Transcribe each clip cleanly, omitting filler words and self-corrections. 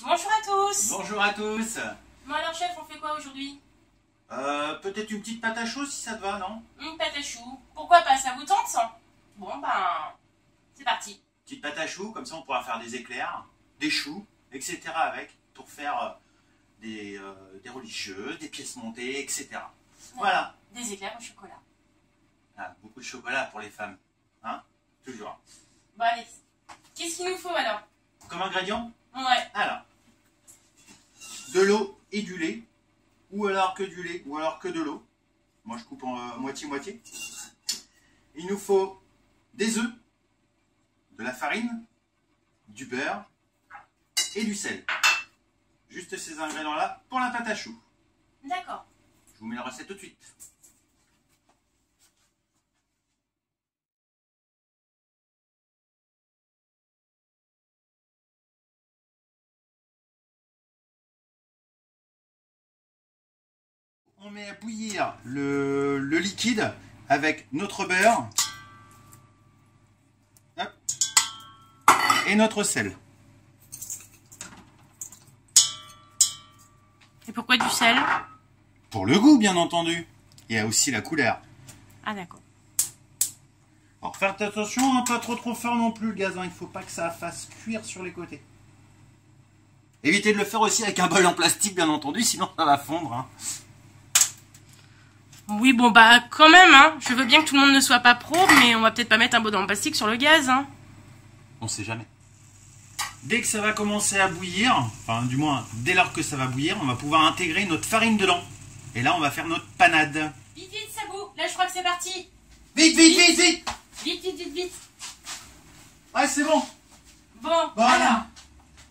Bonjour à tous. Bonjour à tous. Bon alors chef, on fait quoi aujourd'hui? Peut-être une petite pâte à chaud si ça te va, non? Une pâte à choux. Pourquoi pas, ça vous tente ça? Bon ben, c'est parti. Petite pâte à choux, comme ça on pourra faire des éclairs, des choux, etc. avec, pour faire des religieux, des pièces montées, etc. Voilà. Des éclairs au chocolat. Ah, beaucoup de chocolat pour les femmes. Hein? Toujours. Bon allez, qu'est-ce qu'il nous faut alors? Comme ingrédient? Ouais. Alors, de l'eau et du lait, ou alors que du lait, ou alors que de l'eau. Moi je coupe en moitié-moitié. Il nous faut des œufs, de la farine, du beurre et du sel. Juste ces ingrédients-là pour la pâte à choux. D'accord. Je vous mets la recette tout de suite. On met à bouillir le liquide avec notre beurre. Hop. Et notre sel. Et pourquoi du sel? Pour le goût, bien entendu. Et aussi la couleur. Ah d'accord. Alors faites attention, hein, pas trop fort non plus le gaz. Hein. Il ne faut pas que ça fasse cuire sur les côtés. Évitez de le faire aussi avec un bol en plastique, bien entendu, sinon ça va fondre. Hein. Oui bon bah quand même hein. Je veux bien que tout le monde ne soit pas pro, mais on va peut-être pas mettre un bol en plastique sur le gaz hein. On sait jamais. Dès que ça va commencer à bouillir, enfin du moins dès lors que ça va bouillir, on va pouvoir intégrer notre farine dedans. Et là on va faire notre panade. Vite vite ça bout. Là je crois que c'est parti. Vite, vite, vite, vite. Vite vite vite vite. Ouais c'est bon. Bon Voilà. alors.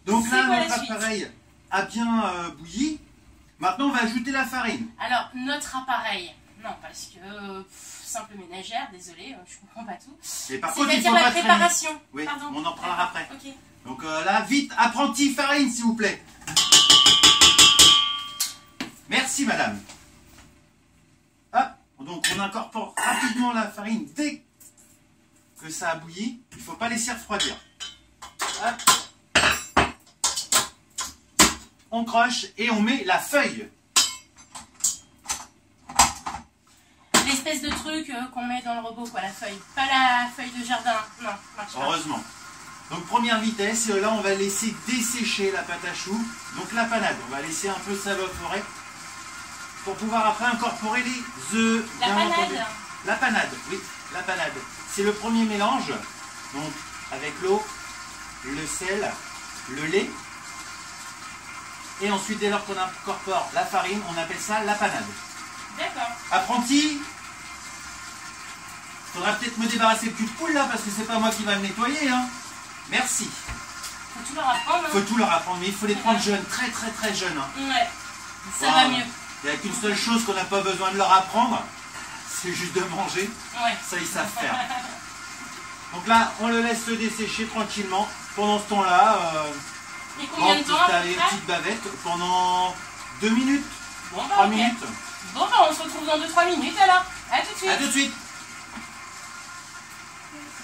Donc C'est là quoi la notre suite? appareil a bien bouilli. Maintenant on va ajouter la farine. Alors notre appareil. Non parce que simple ménagère, désolé, je comprends pas tout. Et par contre il C'est-à-dire faut la pas traîner. préparation. Oui, Pardon. on en parlera après. Ok. Donc là, vite, apprenti farine, s'il vous plaît. Merci, madame. Hop, donc on incorpore rapidement la farine dès que ça a bouilli. Il ne faut pas laisser refroidir. Hop. On croche et on met la feuille. L'espèce de truc qu'on met dans le robot, quoi, la feuille. Pas la feuille de jardin. Non, marche pas. Heureusement. Donc première vitesse, là on va laisser dessécher la pâte à choux. Donc la panade, on va laisser un peu s'évaporer pour pouvoir après incorporer les œufs. La bien panade. entendu. La panade, oui, la panade. C'est le premier mélange, donc avec l'eau, le sel, le lait. Et ensuite dès lors qu'on incorpore la farine, on appelle ça la panade. D'accord. Apprenti, faudra peut-être me débarrasser le cul de poule là parce que c'est pas moi qui va le nettoyer. Hein. Merci. Faut tout leur apprendre. Hein. Faut tout leur apprendre, mais il faut les prendre jeunes, très jeunes. Hein. Ouais. Ça Voilà. va mieux. Il n'y a qu'une seule chose qu'on n'a pas besoin de leur apprendre, c'est juste de manger. Ouais. Ça, ils savent faire. Donc là, on le laisse se dessécher tranquillement. Pendant ce temps-là, Et combien de temps à peu près? petite bavette pendant 2 minutes, Bon, bah, 3 ok. minutes. Bon, bah, on se retrouve dans 2-3 minutes alors. À tout de suite. À tout de suite.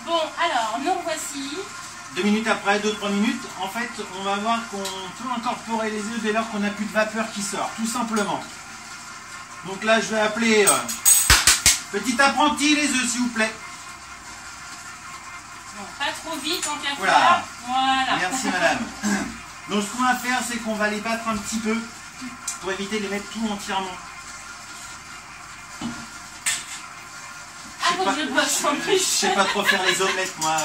Bon, alors, nous revoici. 2 minutes après, 2-3 minutes, en fait, on va voir qu'on peut incorporer les œufs dès lors qu'on n'a plus de vapeur qui sort, tout simplement. Donc là, je vais appeler petit apprenti les œufs, s'il vous plaît. Bon, pas trop vite en qu'à Voilà. faire. Voilà. Merci madame. Donc ce qu'on va faire, c'est qu'on va les battre un petit peu pour éviter de les mettre tout entièrement. Ah, faut que je bosse en Je plus. sais pas trop faire les omelettes moi.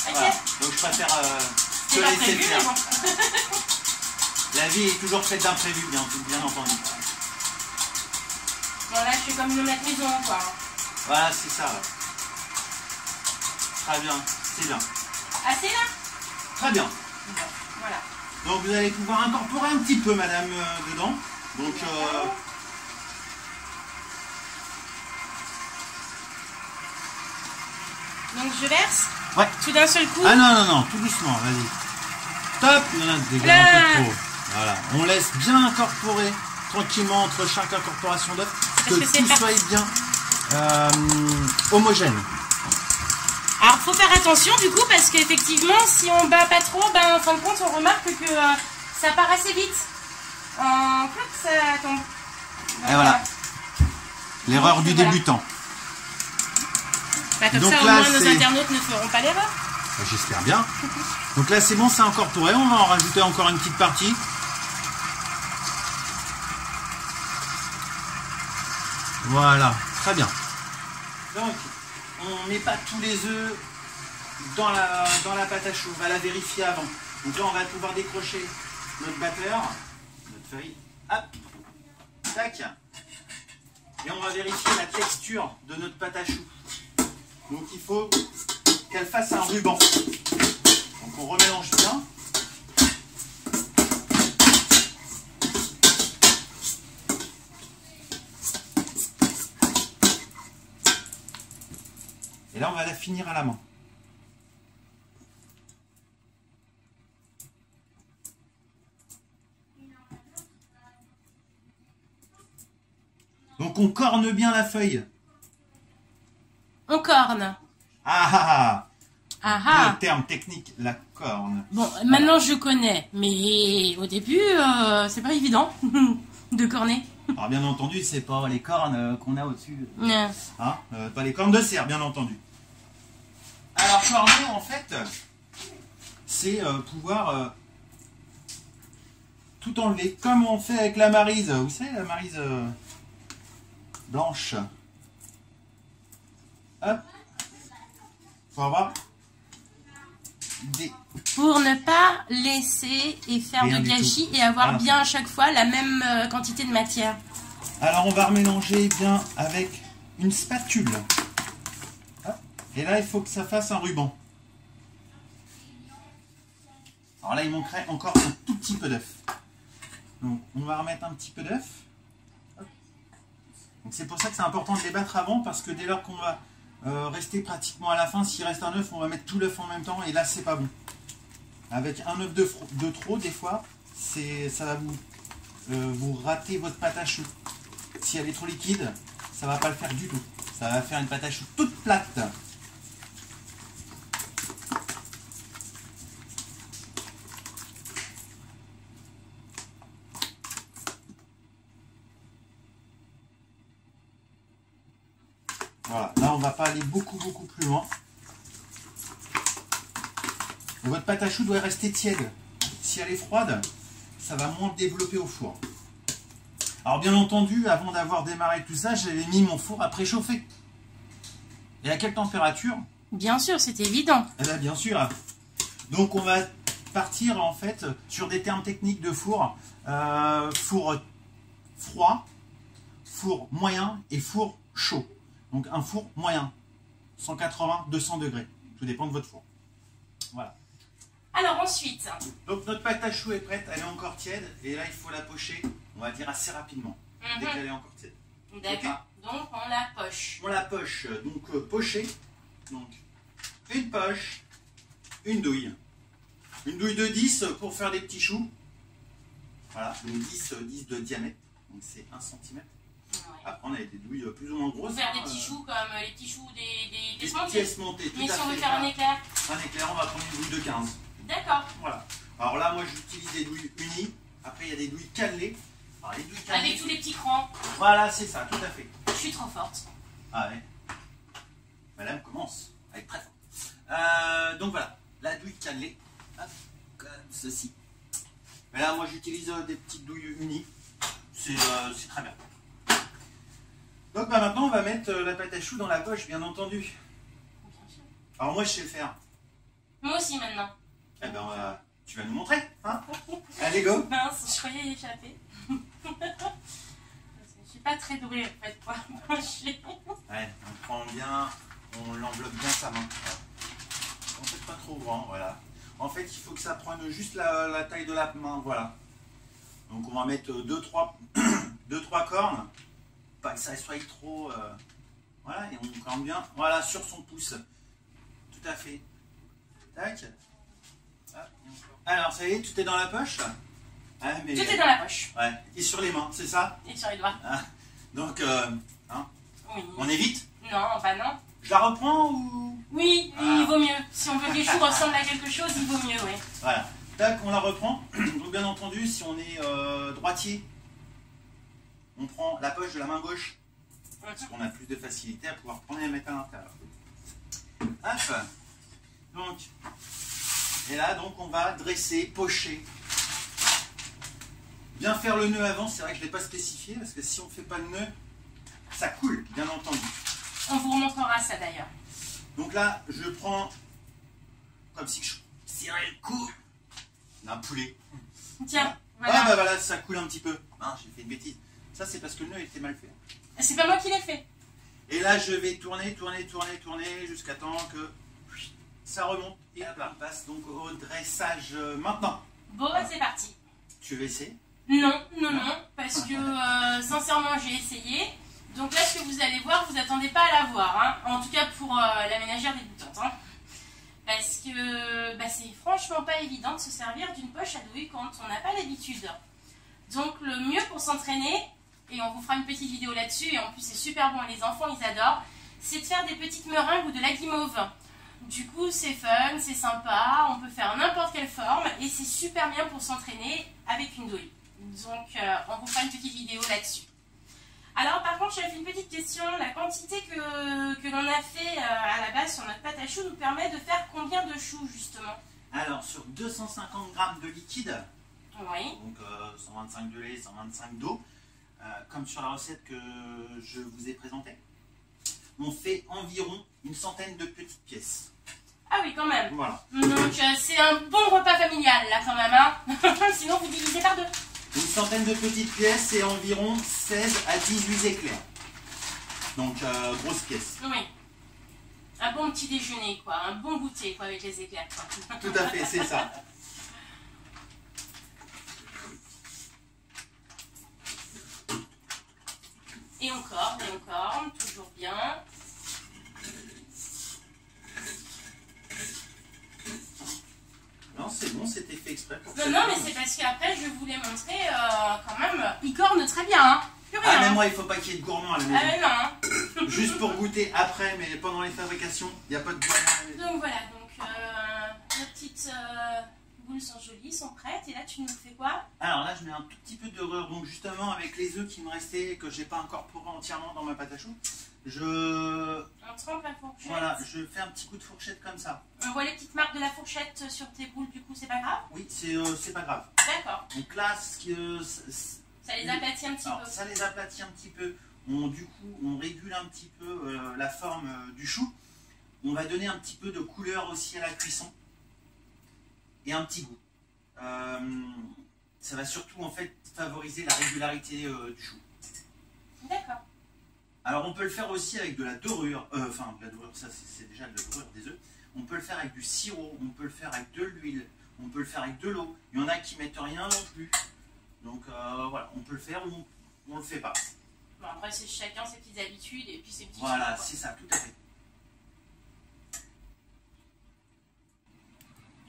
Ok. Voilà. Donc je préfère te C'est pas laisser le prévu, faire. mais bon. La vie est toujours faite d'imprévus, bien entendu. Bon, là, je suis comme le maître maison, quoi. Voilà, c'est ça. Ouais. Très bien, c'est bien. Assez là? Très bien. Bon, voilà. Donc vous allez pouvoir incorporer un petit peu madame dedans. Donc Donc je verse ouais. tout d'un seul coup. Ah non, tout doucement, vas-y. Top. Non, dégage un peu trop. Voilà, on laisse bien incorporer tranquillement entre chaque incorporation d'œuf, que que c'est tout soit bien homogène. Alors faut faire attention du coup parce qu'effectivement si on bat pas trop, ben en fin de compte on remarque que ça part assez vite. En fait ça tombe. Et voilà. L'erreur du Voilà. débutant. Bah, comme Donc ça au là, moins nos c'est- internautes ne feront pas l'erreur. J'espère bien. Donc là c'est bon, c'est incorporé. On va en rajouter encore une petite partie. Voilà, très bien. Donc, on met pas tous les œufs dans la pâte à choux. On va la vérifier avant. Donc là, on va pouvoir décrocher notre batteur, notre feuille. Hop, tac. Et on va vérifier la texture de notre pâte à choux. Donc il faut qu'elle fasse un ruban. Donc on remélange bien. Et là, on va la finir à la main. Donc, on corne bien la feuille. On corne. Ah ah Ah ah. ah. Le terme technique, la corne. Bon, maintenant je connais, mais au début c'est pas évident de corner. Alors, bien entendu, c'est pas les cornes qu'on a au-dessus. Ouais. Hein, pas les cornes de cerf, bien entendu. Alors, corner, en fait, c'est pouvoir tout enlever, comme on fait avec la maryse. Vous savez, la maryse blanche. Hop. Faut avoir des... Pour ne pas laisser et faire Rien de du gâchis tout. et avoir Voilà. bien à chaque fois la même quantité de matière. Alors, on va remélanger bien avec une spatule. Hop. Et là, il faut que ça fasse un ruban. Alors là, il manquerait encore un tout petit peu d'œuf. Donc, on va remettre un petit peu d'œuf. Donc, c'est pour ça que c'est important de les battre avant, parce que dès lors qu'on va rester pratiquement à la fin, s'il reste un œuf, on va mettre tout l'œuf en même temps, et là, c'est pas bon. Avec un œuf de trop, des fois, ça va vous rater votre pâte à choux. Si elle est trop liquide, ça va pas le faire du tout. Ça va faire une pâte à choux toute plate. Voilà, là on va pas aller beaucoup plus loin. Et votre pâte à choux doit rester tiède. Si elle est froide, ça va moins développer au four. Alors bien entendu, avant d'avoir démarré tout ça, j'avais mis mon four à préchauffer. Et à quelle température? Bien sûr, c'est évident. Eh bien, bien sûr. Donc on va partir en fait sur des termes techniques de four. Four froid, four moyen et four chaud. Donc un four moyen, 180-200 degrés. Tout dépend de votre four. Voilà. Alors ensuite, Donc notre pâte à choux est prête, elle est encore tiède. Et là il faut la pocher, on va dire assez rapidement. Dès qu'elle est encore tiède. d'accord. Donc on la poche. On la poche, donc pochée. Donc une poche, une douille. Une douille de 10 pour faire des petits choux. Voilà, donc 10 de diamètre. Donc c'est 1 cm. Ouais. Après on a des douilles plus ou moins grosses. Pour faire des petits choux comme les petits choux des Des smokies. pièces montées, tout Mais à si on veut fait. faire un éclair. Un éclair, on va prendre une douille de 15. D'accord. Voilà. Alors là, moi j'utilise des douilles unies. Après, il y a des douilles cannelées. Alors, les douilles cannelées. Avec tous les petits crans. Voilà, c'est ça, tout à fait. Je suis trop forte. Ah ouais. Madame commence à être très forte. Donc voilà, la douille cannelée. Hop, comme ceci. Mais là, moi j'utilise des petites douilles unies. C'est très bien. Donc bah, maintenant, on va mettre la pâte à choux dans la poche, bien entendu. Bien sûr. Alors moi, je sais le faire. Moi aussi maintenant. Eh ben, tu vas nous montrer, hein? Allez, go! Mince, je croyais y échapper. Je suis pas très douée en fait pour pocher. Ouais, on prend bien, on l'enveloppe bien sa main. On fait pas trop grand, voilà. En fait, il faut que ça prenne juste la taille de la main, voilà. Donc on va mettre 2-3 cornes, pas que ça soit trop... voilà, et on corne bien, voilà, sur son pouce. Tout à fait. Tac. Ah, alors, ça y est, tout est dans la poche? Ah, mais... Tout est dans la poche. Ouais, et sur les mains, c'est ça? Et sur les doigts. Donc, hein, Oui. on évite? Non, bah non. Je la reprends ou Oui, il vaut mieux. Si on veut que les choux ressemblent à quelque chose, il vaut mieux, oui. Voilà. Tac, on la reprend. Donc bien entendu, si on est droitier, on prend la poche de la main gauche. Parce qu'on a plus de facilité à pouvoir prendre et la mettre à l'intérieur. Hop. Donc, et là, donc, on va dresser, pocher. Bien faire le nœud avant, c'est vrai que je ne l'ai pas spécifié, parce que si on ne fait pas le nœud, ça coule, bien entendu. On vous remontrera ça d'ailleurs. Donc là, je prends, comme si je tirais le cou d'un poulet. Tiens, voilà. Ah bah voilà, ça coule un petit peu. Ah, j'ai fait une bêtise. Ça, c'est parce que le nœud était mal fait. C'est pas moi qui l'ai fait. Et là, je vais tourner jusqu'à temps que ça remonte. Et là, on passe donc au dressage maintenant. Bon, bah, c'est parti. Tu veux essayer? Non, parce que sincèrement, j'ai essayé. Donc là, ce que vous allez voir, vous attendez pas à la voir. Hein. En tout cas, pour la ménagère débutante. Hein. Parce que c'est franchement pas évident de se servir d'une poche à douille quand on n'a pas l'habitude. Donc le mieux pour s'entraîner, et on vous fera une petite vidéo là-dessus, et en plus c'est super bon, les enfants ils adorent, c'est de faire des petites meringues ou de la guimauve. Du coup c'est fun, c'est sympa, on peut faire n'importe quelle forme, et c'est super bien pour s'entraîner avec une douille. Donc on vous fera une petite vidéo là-dessus. Alors par contre j'avais une petite question, la quantité que l'on a fait à la base sur notre pâte à choux nous permet de faire combien de choux justement? Alors sur 250 grammes de liquide, oui. Donc 125 de lait, 125 d'eau, comme sur la recette que je vous ai présentée, on fait environ une centaine de petites pièces. Ah oui, quand même. Voilà. Donc c'est un bon repas familial là quand même, hein. Sinon vous divisez par deux. Une centaine de petites pièces, c'est environ 16 à 18 éclairs. Donc grosse pièce. Oui. Un bon petit déjeuner quoi, un bon goûter quoi avec les éclairs quoi. Tout à fait, c'est ça. Et encore, toujours bien. Non, c'est bon, c'était fait exprès pour ça. Non, mais c'est parce qu'après, je voulais montrer quand même, il corne très bien, hein. Plus rien. Ah, mais moi, il faut pas qu'il y ait de gourmand à la maison. Ah, mais non, hein. Juste pour goûter après, mais pendant les fabrications, il n'y a pas de gourmand. Donc voilà, nos petites boules sont jolies, sont prêtes. Et là, tu nous fais quoi? Alors là, je mets un tout petit peu de beurre. Donc justement, avec les œufs qui me restaient, que j'ai pas incorporé entièrement dans ma pâte à choux, On trempe la fourchette. Voilà, je fais un petit coup de fourchette comme ça. On voit les petites marques de la fourchette sur tes boules, du coup, c'est pas grave? Oui, c'est pas grave. D'accord. Donc là, ça les aplatit un petit peu. Ça les aplatit un petit peu. Du coup, on régule un petit peu la forme du chou. On va donner un petit peu de couleur aussi à la cuisson. Et un petit goût. Ça va surtout en fait favoriser la régularité du chou. D'accord. Alors on peut le faire aussi avec de la dorure, de la dorure, ça c'est déjà de la dorure des œufs. On peut le faire avec du sirop, on peut le faire avec de l'huile, on peut le faire avec de l'eau. Il y en a qui mettent rien non plus. Donc voilà, on peut le faire ou on le fait pas. Bon, après c'est chacun ses petites habitudes et puis ses petits Voilà, choix, c'est ça, tout à fait.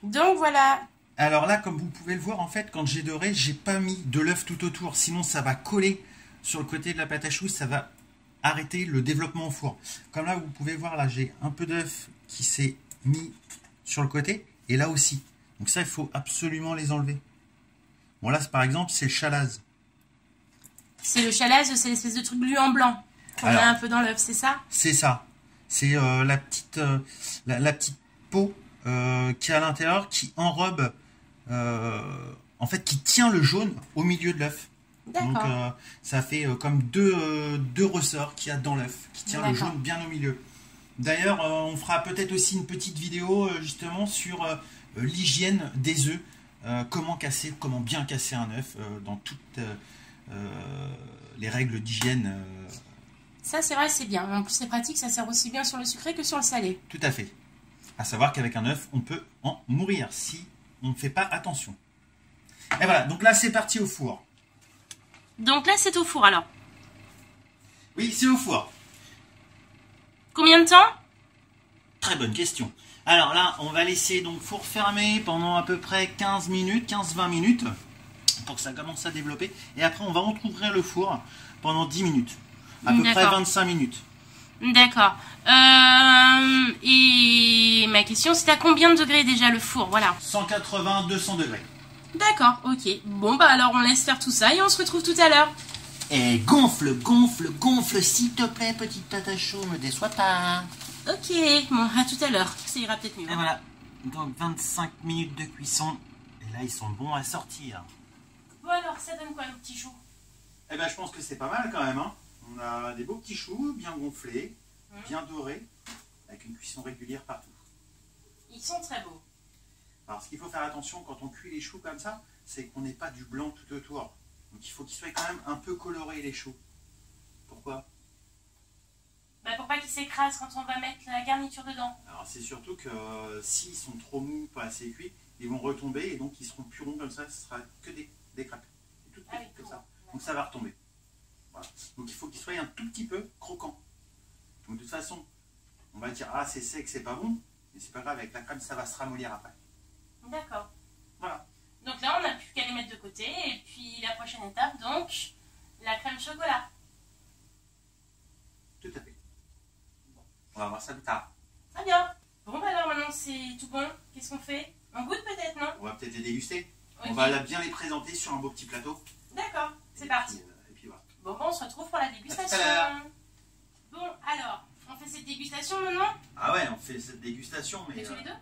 Donc voilà. Alors là, comme vous pouvez le voir, en fait, quand j'ai doré, j'ai pas mis de l'œuf tout autour. Sinon, ça va coller sur le côté de la pâte à choux, ça va arrêter le développement au four. Comme là, vous pouvez voir, là, j'ai un peu d'œuf qui s'est mis sur le côté, et là aussi. Donc ça, il faut absolument les enlever. Bon, là, par exemple, c'est le chalaz. C'est le chalaz, c'est l'espèce de truc gluant blanc qu'on a un peu dans l'œuf, c'est ça? C'est ça. C'est la petite peau qui est à l'intérieur, qui enrobe, en fait, qui tient le jaune au milieu de l'œuf. Donc ça fait comme deux ressorts qu'il y a dans l'œuf, qui tient le jaune bien au milieu. D'ailleurs, on fera peut-être aussi une petite vidéo justement sur l'hygiène des œufs, comment bien casser un œuf dans toutes les règles d'hygiène. Ça c'est vrai, c'est bien. En plus c'est pratique, ça sert aussi bien sur le sucré que sur le salé. Tout à fait. À savoir qu'avec un œuf, on peut en mourir si on ne fait pas attention. Et voilà, donc là c'est parti au four. Donc là c'est au four alors? Oui, c'est au four. Combien de temps? Très bonne question. Alors là, on va laisser donc four fermé pendant à peu près 15 minutes, 15-20 minutes, pour que ça commence à développer. Et après, on va entrouvrir le four pendant 10 minutes. À peu près 25 minutes. D'accord. Et ma question, c'est à combien de degrés déjà le four? Voilà. 180, 200 degrés. D'accord, ok. Bon, bah alors on laisse faire tout ça et on se retrouve tout à l'heure. Et gonfle, gonfle, gonfle, s'il te plaît, petite pâte à chaud, me déçois pas. Ok, bon, à tout à l'heure. Ça ira peut-être mieux. Et voilà, donc 25 minutes de cuisson. Et là, ils sont bons à sortir. Bon alors, ça donne quoi le petit chou? Eh ben, je pense que c'est pas mal quand même. Hein. On a des beaux petits choux, bien gonflés, bien dorés, avec une cuisson régulière partout. Ils sont très beaux. Alors, ce qu'il faut faire attention quand on cuit les choux comme ça, c'est qu'on n'ait pas du blanc tout autour. Donc, il faut qu'ils soient quand même un peu colorés, les choux. Pourquoi? Bah, pour pas qu'ils s'écrasent quand on va mettre la garniture dedans. Alors, c'est surtout que s'ils sont trop mous, pas assez cuits, ils vont retomber et donc ils seront plus ronds comme ça, ce sera que des crêpes. Toutes Ah oui, petites comme ça. bon. Donc, ça va retomber. Voilà. Donc, il faut qu'ils soient un tout petit peu croquants. Donc, de toute façon, on va dire, ah, c'est sec, c'est pas bon, mais c'est pas grave, avec la crème, ça va se ramollir après. D'accord. Voilà. Donc là, on n'a plus qu'à les mettre de côté. Et puis la prochaine étape, donc, la crème chocolat. Tout à fait. Bon, on va voir ça plus tard. Très bien. Bon, bah alors maintenant c'est tout bon. Qu'est-ce qu'on fait? On goûte peut-être, non? On va peut-être les déguster. Ok. On va bien les présenter sur un beau petit plateau. D'accord, c'est Et parti. puis, et puis voilà. Bon, on se retrouve pour la dégustation. À tout à l'heure. Bon, alors, on fait cette dégustation maintenant? Ah ouais, on fait cette dégustation, mais Que tous les deux?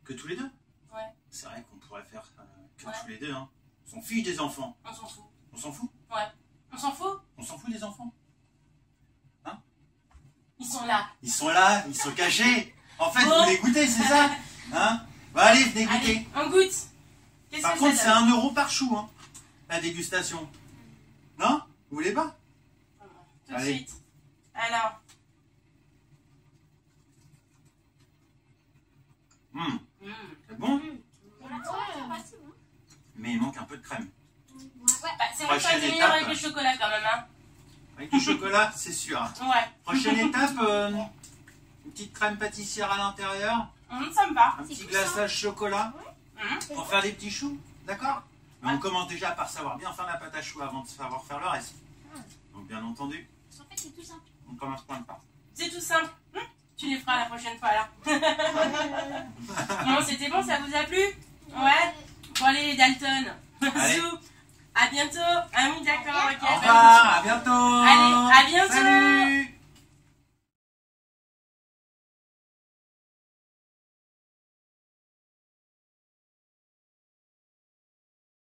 que tous les deux. Ouais. C'est vrai qu'on pourrait faire que Ouais. tous les deux. Hein. On s'en fiche des enfants. On s'en fout. On s'en fout. Ouais. On s'en fout? On s'en fout des enfants. Ils sont là. Ils sont là, ils sont cachés. En fait, Bon. vous les goûtez, c'est ça? Hein? Bah allez, venez goûter. Allez, on goûte. Qu'est-ce Par que contre, ça c'est 1 € par chou, hein, la dégustation. Non? Vous voulez pas? Tout de Allez. suite. Alors. C'est bon? Mais il manque un peu de crème. Bah, c'est vrai que ça Prochaine été meilleur étape. avec le chocolat quand même, hein. Avec du chocolat, c'est sûr. Ouais. Prochaine étape, une petite crème pâtissière à l'intérieur, Ça me va. un petit glaçage chocolat Hum. pour faire des petits choux, d'accord? Mais on commence déjà par savoir bien faire la pâte à choux avant de savoir faire le reste. Donc bien entendu, En fait, c'est tout simple. on commence point par. C'est tout simple. Tu les feras la prochaine fois là. Bon, c'était bon, ça vous a plu? Ouais. Bon, allez les Dalton. Allez. Zou. À bientôt. Ah oui, d'accord, ok. Au bah, revoir, à bientôt. Allez, à bientôt. Salut.